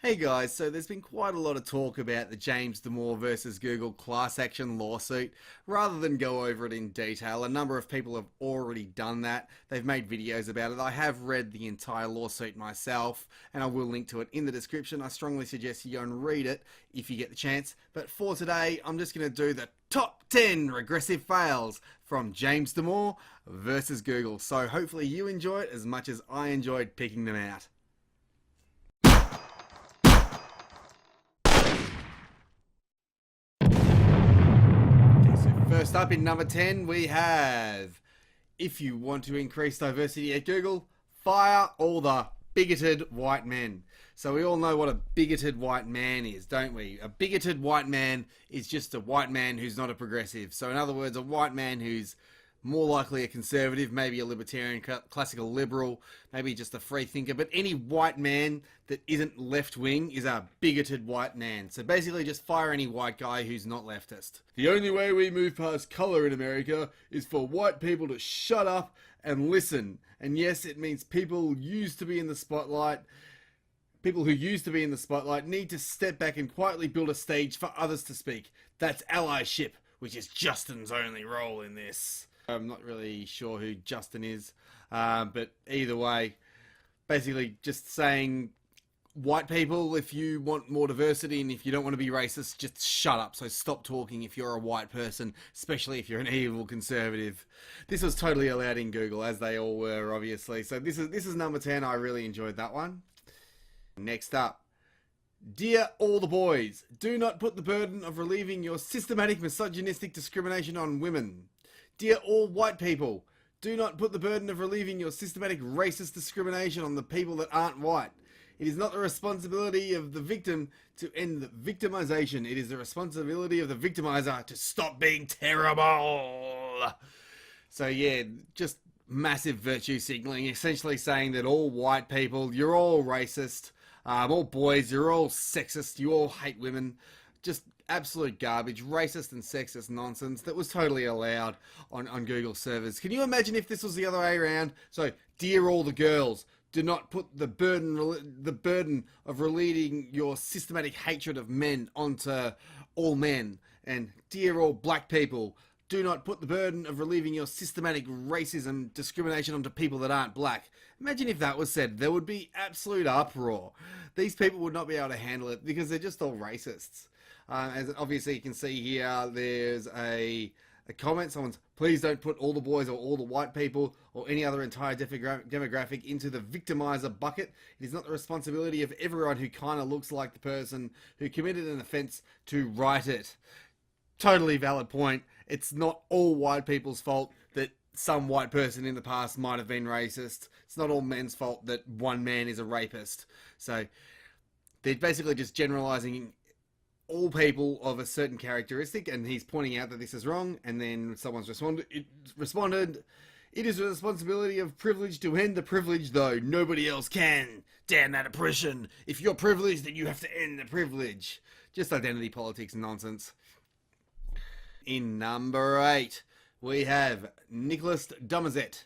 Hey guys, so there's been quite a lot of talk about the James Damore versus Google class action lawsuit. Rather than go over it in detail, a number of people have already done that. They've made videos about it. I have read the entire lawsuit myself, and I will link to it in the description. I strongly suggest you go and read it if you get the chance. But for today, I'm just going to do the top 10 regressive fails from James Damore versus Google. So hopefully you enjoy it as much as I enjoyed picking them out. First up in number 10, we have, if you want to increase diversity at Google, fire all the bigoted white men. So we all know what a bigoted white man is, don't we? A bigoted white man is just a white man who's not a progressive. So in other words, a white man who's more likely a conservative, maybe a libertarian, classical liberal, maybe just a free thinker. But any white man that isn't left-wing is a bigoted white man. So basically just fire any white guy who's not leftist. The only way we move past colour in America is for white people to shut up and listen. And yes, it means people used to be in the spotlight. People who used to be in the spotlight need to step back and quietly build a stage for others to speak. That's allyship, which is Justin's only role in this. I'm not really sure who Justin is, but either way, basically just saying, white people, if you want more diversity and if you don't want to be racist, just shut up. So stop talking if you're a white person, especially if you're an evil conservative. This was totally allowed in Google, as they all were, obviously. So this is number 10. I really enjoyed that one. Next up. Dear all the boys, do not put the burden of relieving your systematic misogynistic discrimination on women. Dear all white people, do not put the burden of relieving your systematic racist discrimination on the people that aren't white. It is not the responsibility of the victim to end the victimization. It is the responsibility of the victimizer to stop being terrible. So yeah, just massive virtue signaling, essentially saying that all white people, you're all racist, all boys, you're all sexist, you all hate women. Just absolute garbage, racist and sexist nonsense that was totally allowed on Google servers. Can you imagine if this was the other way around? So, dear all the girls, do not put the burden of relieving your systematic hatred of men onto all men. And dear all black people, do not put the burden of relieving your systematic racism discrimination onto people that aren't black. Imagine if that was said. There would be absolute uproar. These people would not be able to handle it because they're just all racists. As obviously you can see here, there's a comment. Someone's, please don't put all the boys or all the white people or any other entire demographic into the victimizer bucket. It is not the responsibility of everyone who kind of looks like the person who committed an offense to write it. Totally valid point. It's not all white people's fault that some white person in the past might have been racist. It's not all men's fault that one man is a rapist. So they're basically just generalizing all people of a certain characteristic, and he's pointing out that this is wrong, and then someone's responded, it is the responsibility of privilege to end the privilege, though nobody else can. Damn that oppression. If you're privileged, then you have to end the privilege. Just identity politics nonsense. In number 8, we have Nicholas Dumazet.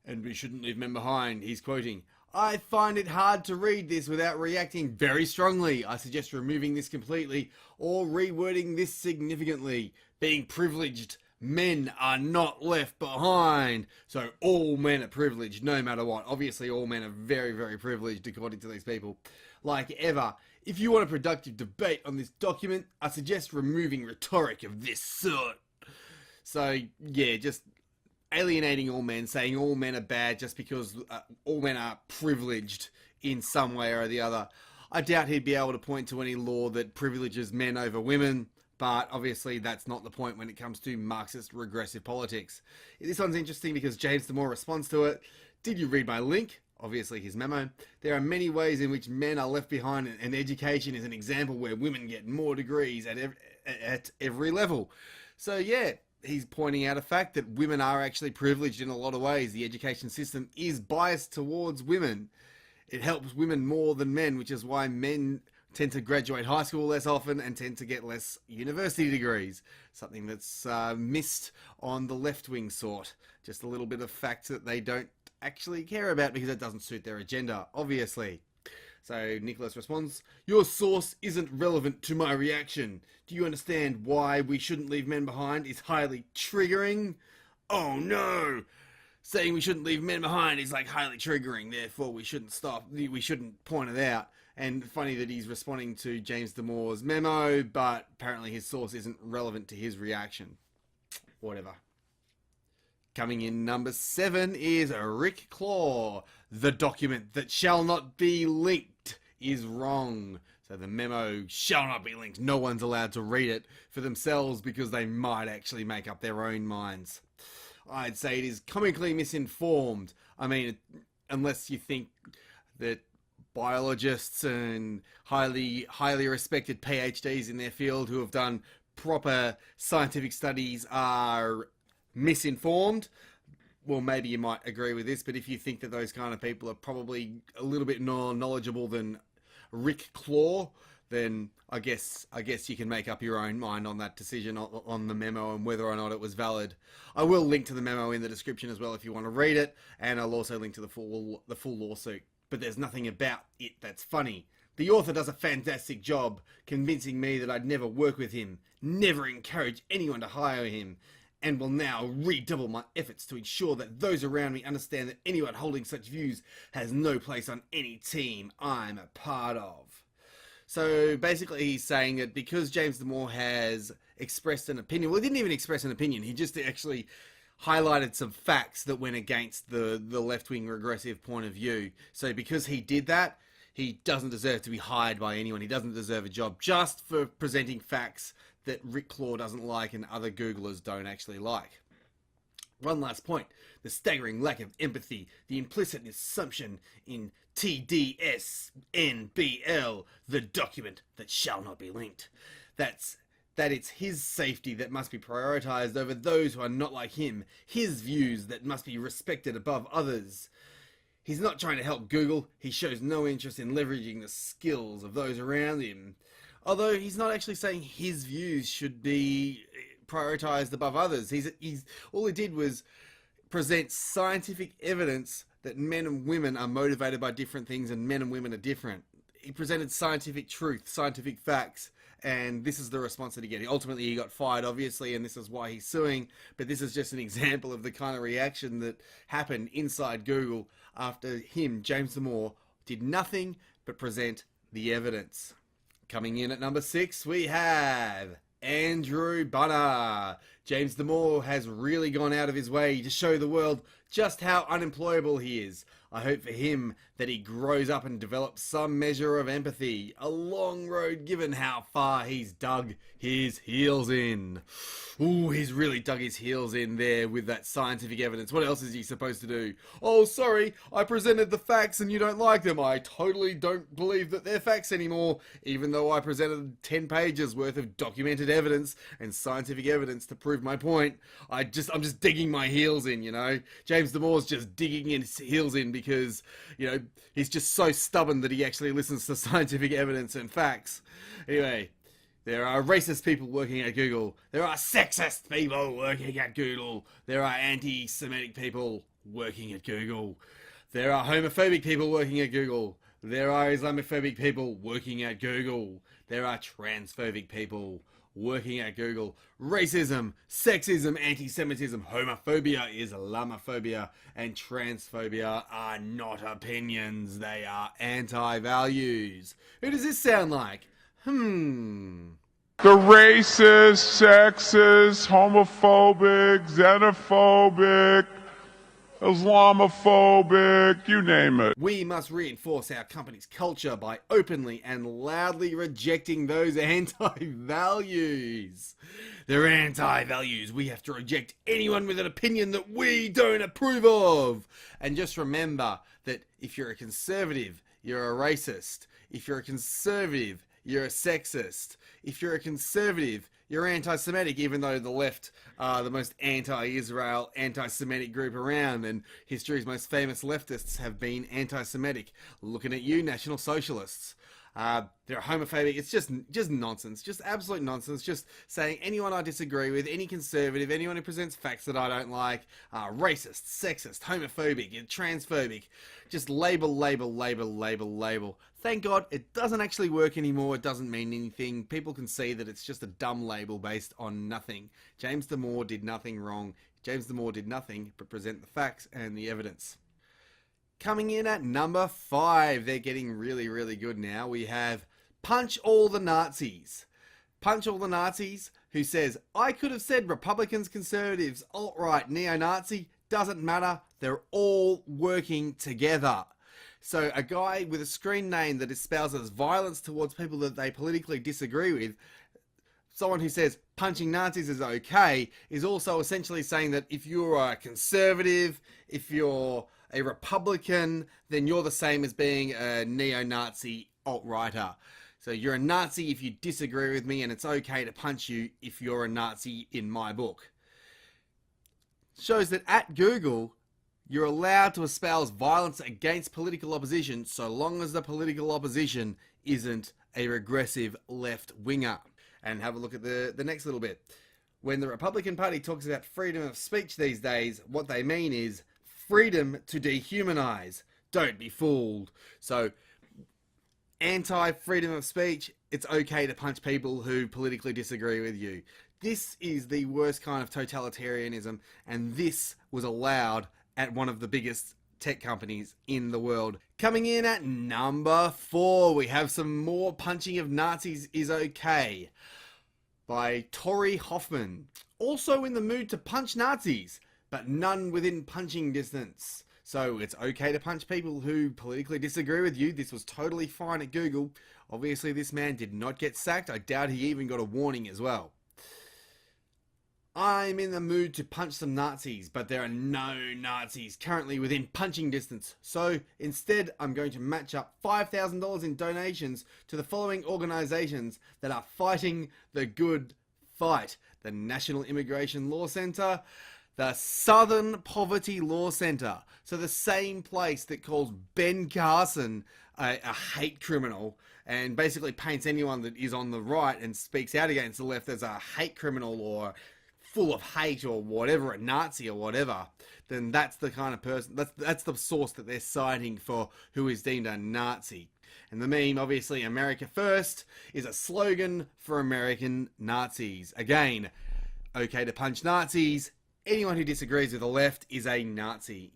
And we shouldn't leave men behind. He's quoting, I find it hard to read this without reacting very strongly. I suggest removing this completely or rewording this significantly. Being privileged, men are not left behind. So all men are privileged no matter what. Obviously all men are very, very privileged according to these people. Like ever, if you want a productive debate on this document, I suggest removing rhetoric of this sort. So yeah, just alienating all men, saying all men are bad just because all men are privileged in some way or the other. I doubt he'd be able to point to any law that privileges men over women, but obviously that's not the point when it comes to Marxist regressive politics. This one's interesting because James Damore responds to it. Did you read my link? Obviously his memo. There are many ways in which men are left behind, and education is an example where women get more degrees at every level. So yeah, he's pointing out a fact that women are actually privileged in a lot of ways. The education system is biased towards women. It helps women more than men, which is why men tend to graduate high school less often and tend to get less university degrees. Something that's missed on the left-wing sort. Just a little bit of fact that they don't actually care about because it doesn't suit their agenda, obviously. So Nicholas responds, "Your source isn't relevant to my reaction. Do you understand why we shouldn't leave men behind is highly triggering?" Oh no! Saying we shouldn't leave men behind is like highly triggering, therefore we shouldn't point it out. And funny that he's responding to James Damore's memo, but apparently his source isn't relevant to his reaction. Whatever. Coming in number 7 is Rick Claw. The document that shall not be linked is wrong. So the memo shall not be linked. No one's allowed to read it for themselves because they might actually make up their own minds. I'd say it is comically misinformed. I mean, unless you think that biologists and highly respected PhDs in their field who have done proper scientific studies are misinformed, well, maybe you might agree with this. But if you think that those kind of people are probably a little bit more knowledgeable than Rick Claw, then I guess you can make up your own mind on that decision on the memo and whether or not it was valid. I will link to the memo in the description as well if you want to read it, and I'll also link to the full lawsuit. But there's nothing about it that's funny. The author does a fantastic job convincing me that I'd never work with him, never encourage anyone to hire him, and will now redouble my efforts to ensure that those around me understand that anyone holding such views has no place on any team I'm a part of. So basically he's saying that because James Damore has expressed an opinion, well, he didn't even express an opinion, he just actually highlighted some facts that went against the left-wing regressive point of view. So because he did that, he doesn't deserve to be hired by anyone. He doesn't deserve a job just for presenting facts that Rick Claw doesn't like and other Googlers don't actually like. One last point. The staggering lack of empathy, the implicit assumption in TDSNBL, the document that shall not be linked. That it's his safety that must be prioritized over those who are not like him, his views that must be respected above others. He's not trying to help Google, he shows no interest in leveraging the skills of those around him. Although he's not actually saying his views should be prioritized above others. All he did was present scientific evidence that men and women are motivated by different things and men and women are different. He presented scientific truth, scientific facts, and this is the response that he got. Ultimately, he got fired, obviously, and this is why he's suing, but this is just an example of the kind of reaction that happened inside Google after him, James Damore, did nothing but present the evidence. Coming in at number 6, we have Andrew Bunner. James Damore has really gone out of his way to show the world just how unemployable he is. I hope for him that he grows up and develops some measure of empathy. A long road given how far he's dug his heels in. Ooh, he's really dug his heels in there with that scientific evidence. What else is he supposed to do? Oh, sorry, I presented the facts and you don't like them. I totally don't believe that they're facts anymore, even though I presented 10 pages worth of documented evidence and scientific evidence to prove my point. I'm just digging my heels in, you know. James Damore's just digging his heels in because, you know, he's just so stubborn that he actually listens to scientific evidence and facts. Anyway, there are racist people working at Google. There are sexist people working at Google. There are anti-Semitic people working at Google. There are homophobic people working at Google. There are Islamophobic people working at Google. There are transphobic people working at Google. Racism, sexism, anti-Semitism, homophobia, Islamophobia, and transphobia are not opinions. They are anti-values. Who does this sound like? The racist, sexist, homophobic, xenophobic, Islamophobic, you name it. We must reinforce our company's culture by openly and loudly rejecting those anti-values. They're anti-values. We have to reject anyone with an opinion that we don't approve of. And just remember that if you're a conservative, you're a racist. If you're a conservative, you're a sexist. If you're a conservative, you're anti-Semitic, even though the left are the most anti-Israel, anti-Semitic group around, and history's most famous leftists have been anti-Semitic. Looking at you, National Socialists. They're homophobic. It's just nonsense, just absolute nonsense. Just saying anyone I disagree with, any conservative, anyone who presents facts that I don't like, racist, sexist, homophobic, transphobic. Just label, label, label, label, label. Thank God it doesn't actually work anymore. It doesn't mean anything. People can see that it's just a dumb label based on nothing. James Damore did nothing wrong. James Damore did nothing but present the facts and the evidence. Coming in at number 5, they're getting really, really good now. We have Punch All the Nazis. Punch All the Nazis, who says, I could have said Republicans, conservatives, alt-right, neo-Nazi, doesn't matter. They're all working together. So a guy with a screen name that espouses violence towards people that they politically disagree with, someone who says punching Nazis is okay, is also essentially saying that if you're a conservative, if you're a Republican, then you're the same as being a neo-Nazi alt-righter. So you're a Nazi if you disagree with me, and it's okay to punch you if you're a Nazi in my book. Shows that at Google, you're allowed to espouse violence against political opposition so long as the political opposition isn't a regressive left-winger. And have a look at the next little bit. When the Republican Party talks about freedom of speech these days, what they mean is freedom to dehumanize. Don't be fooled. So, anti-freedom of speech, it's okay to punch people who politically disagree with you. This is the worst kind of totalitarianism, and this was allowed at one of the biggest tech companies in the world. Coming in at number 4, we have some more punching of Nazis is okay by Tori Hoffman. Also in the mood to punch Nazis, but none within punching distance. So it's okay to punch people who politically disagree with you. This was totally fine at Google. Obviously this man did not get sacked. I doubt he even got a warning as well. I'm in the mood to punch some Nazis, but there are no Nazis currently within punching distance. So instead, I'm going to match up $5,000 in donations to the following organizations that are fighting the good fight. The National Immigration Law Center, the Southern Poverty Law Center. So the same place that calls Ben Carson a hate criminal and basically paints anyone that is on the right and speaks out against the left as a hate criminal or full of hate or whatever, a Nazi or whatever, then that's the kind of person, that's the source that they're citing for who is deemed a Nazi. And the meme, obviously, America First, is a slogan for American Nazis. Again, okay to punch Nazis. Anyone who disagrees with the left is a Nazi.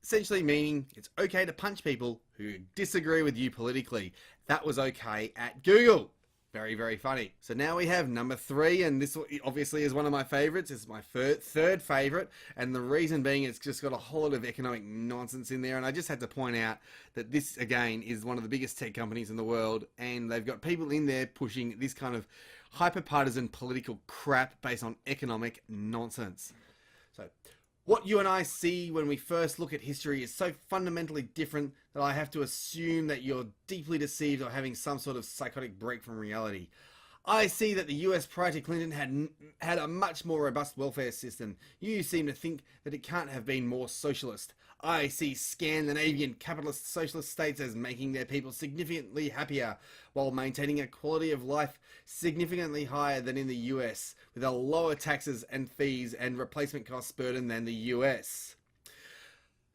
Essentially meaning it's okay to punch people who disagree with you politically. That was okay at Google. Very, very funny. So now we have number 3, and this obviously is one of my favorites. It's my third favorite, and the reason being it's just got a whole lot of economic nonsense in there, and I just had to point out that this, again, is one of the biggest tech companies in the world, and they've got people in there pushing this kind of hyper-partisan political crap based on economic nonsense. So what you and I see when we first look at history is so fundamentally different that I have to assume that you're deeply deceived or having some sort of psychotic break from reality. I see that the US prior to Clinton had a much more robust welfare system. You seem to think that it can't have been more socialist. I see Scandinavian capitalist socialist states as making their people significantly happier while maintaining a quality of life significantly higher than in the US, with a lower taxes and fees and replacement cost burden than the US.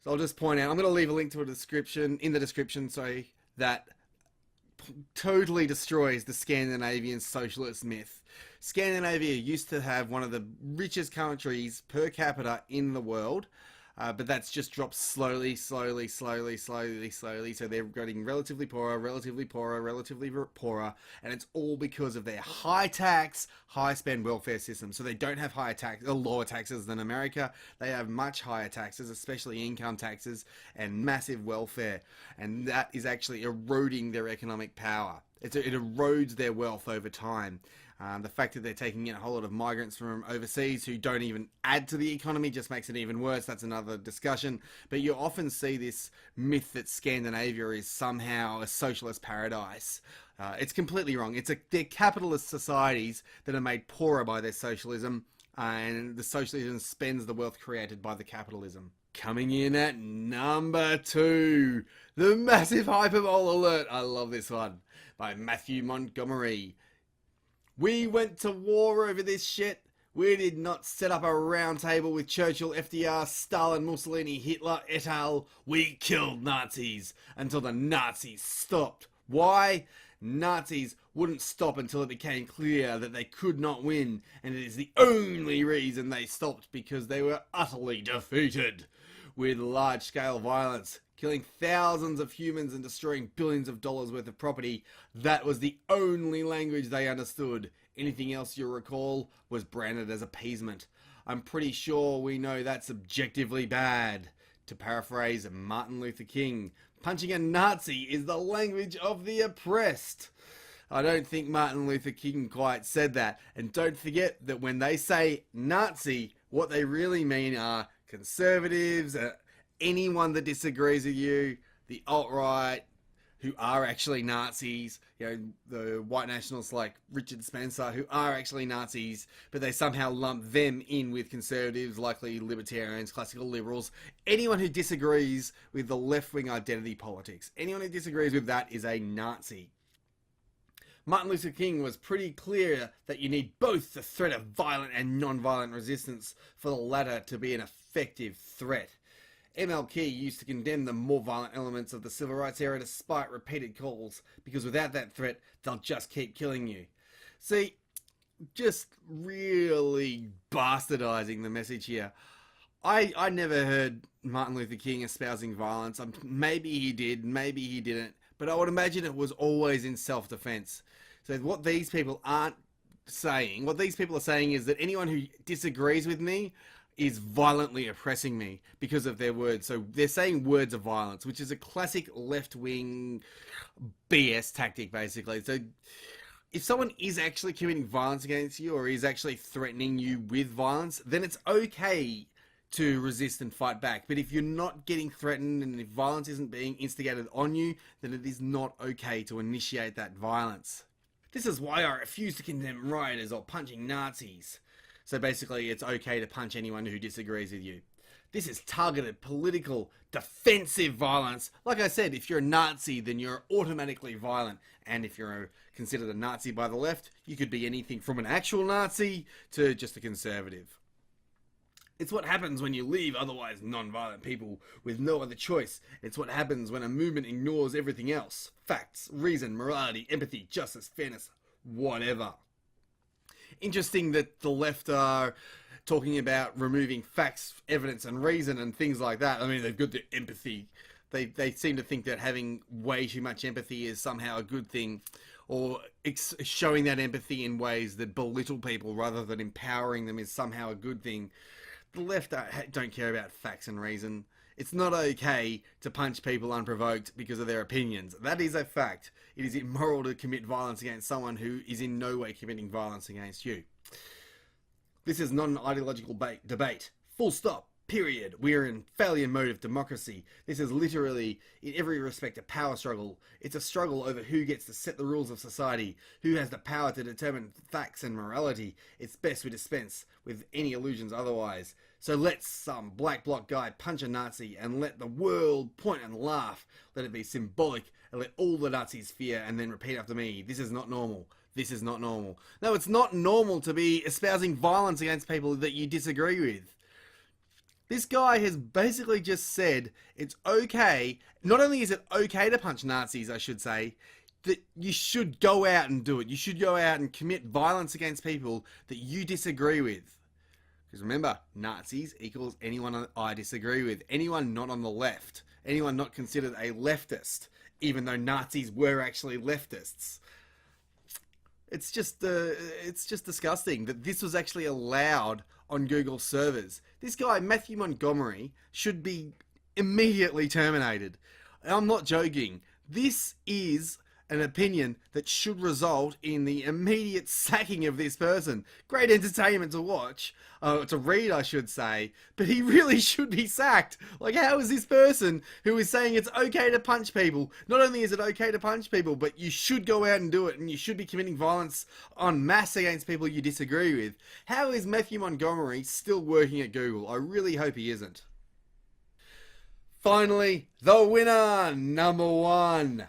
So I'll just point out, I'm going to leave a link to a description, in the description, sorry, that totally destroys the Scandinavian socialist myth. Scandinavia used to have one of the richest countries per capita in the world, but that's just dropped slowly. So they're getting relatively poorer, and it's all because of their high tax, high spend welfare system. So they don't have lower taxes than America. They have much higher taxes, especially income taxes, and massive welfare. And that is actually eroding their economic power. It erodes their wealth over time. The fact that they're taking in a whole lot of migrants from overseas who don't even add to the economy just makes it even worse. That's another discussion. But you often see this myth that Scandinavia is somehow a socialist paradise. It's completely wrong. They're capitalist societies that are made poorer by their socialism, and the socialism spends the wealth created by the capitalism. Coming in at number 2, the massive hyperbole alert. I love this one, by Matthew Montgomery. We went to war over this shit. We did not set up a round table with Churchill, FDR, Stalin, Mussolini, Hitler, et al. We killed Nazis until the Nazis stopped. Why? Nazis wouldn't stop until it became clear that they could not win, and it is the only reason they stopped, because they were utterly defeated. With large-scale violence, killing thousands of humans and destroying billions of dollars worth of property, that was the only language they understood. Anything else you'll recall was branded as appeasement. I'm pretty sure we know that's objectively bad. To paraphrase Martin Luther King, punching a Nazi is the language of the oppressed. I don't think Martin Luther King quite said that. And don't forget that when they say Nazi, what they really mean are conservatives, anyone that disagrees with you, the alt-right, who are actually Nazis, you know, the white nationalists like Richard Spencer, who are actually Nazis, but they somehow lump them in with conservatives, likely libertarians, classical liberals. Anyone who disagrees with the left-wing identity politics, anyone who disagrees with that is a Nazi. Martin Luther King was pretty clear that you need both the threat of violent and non-violent resistance for the latter to be an effective threat. MLK used to condemn the more violent elements of the civil rights era despite repeated calls, because without that threat, they'll just keep killing you. See, just really bastardizing the message here. I never heard Martin Luther King espousing violence. Maybe he did, maybe he didn't, but I would imagine it was always in self-defense. So what these people aren't saying, what these people are saying is that anyone who disagrees with me is violently oppressing me because of their words. So they're saying words of violence, which is a classic left-wing BS tactic, basically. So if someone is actually committing violence against you or is actually threatening you with violence, then it's okay to resist and fight back. But if you're not getting threatened and if violence isn't being instigated on you, then it is not okay to initiate that violence. This is why I refuse to condemn rioters or punching Nazis. So basically, it's okay to punch anyone who disagrees with you. This is targeted, political, defensive violence. Like I said, if you're a Nazi, then you're automatically violent. And if you're considered a Nazi by the left, you could be anything from an actual Nazi to just a conservative. It's what happens when you leave otherwise non-violent people with no other choice. It's what happens when a movement ignores everything else. Facts, reason, morality, empathy, justice, fairness, whatever. Interesting that the left are talking about removing facts, evidence and reason and things like that. I mean, they've got the empathy. They seem to think that having way too much empathy is somehow a good thing, or showing that empathy in ways that belittle people rather than empowering them is somehow a good thing. The left don't care about facts and reason. It's not okay to punch people unprovoked because of their opinions. That is a fact. It is immoral to commit violence against someone who is in no way committing violence against you. This is not an ideological debate. Full stop. Period. We are in failure mode of democracy. This is literally, in every respect, a power struggle. It's a struggle over who gets to set the rules of society, who has the power to determine facts and morality. It's best we dispense with any illusions otherwise. So let some black bloc guy punch a Nazi and let the world point and laugh. Let it be symbolic and let all the Nazis fear and then repeat after me. This is not normal. This is not normal. No, it's not normal to be espousing violence against people that you disagree with. This guy has basically just said it's okay, not only is it okay to punch Nazis, I should say, that you should go out and do it. You should go out and commit violence against people that you disagree with. Because remember, Nazis equals anyone I disagree with, anyone not on the left, anyone not considered a leftist, even though Nazis were actually leftists. It's just disgusting that this was actually allowed on Google servers. This guy, Matthew Montgomery, should be immediately terminated. And I'm not joking. This is an opinion that should result in the immediate sacking of this person. Great entertainment to watch, to read I should say, but he really should be sacked. Like, how is this person who is saying it's okay to punch people, not only is it okay to punch people, but you should go out and do it and you should be committing violence en masse against people you disagree with. How is Matthew Montgomery still working at Google? I really hope he isn't. Finally, the winner, number 1.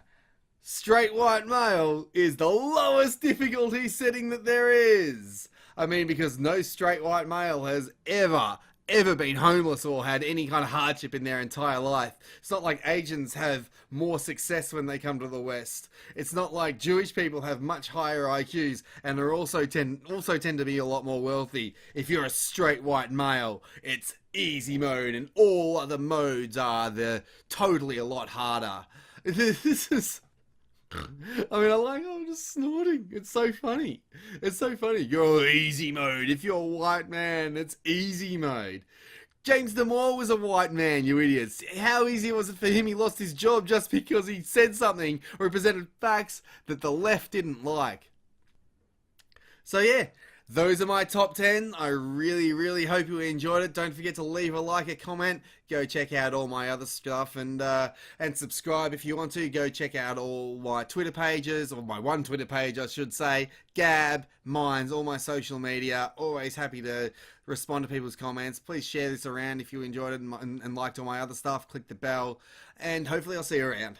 Straight white male is the lowest difficulty setting that there is. I mean, because no straight white male has ever been homeless or had any kind of hardship in their entire life. It's not like Asians have more success when they come to the West. It's not like Jewish people have much higher IQs and are also tend to be a lot more wealthy. If you're a straight white male, it's easy mode, and all other modes are totally a lot harder. This is... I mean, I'm just snorting. It's so funny. It's so funny. You're easy mode. If you're a white man, it's easy mode. James Damore was a white man, you idiots. How easy was it for him? He lost his job just because he said something or presented facts that the left didn't like. So yeah, those are my top 10. I really hope you enjoyed it. Don't forget to leave a like, a comment. Go check out all my other stuff, and subscribe if you want to. Go check out all my Twitter pages, or my one Twitter page I should say, Gab, Minds, all my social media. Always happy to respond to people's comments. Please share this around if you enjoyed it and liked all my other stuff. Click the bell, and hopefully I'll see you around.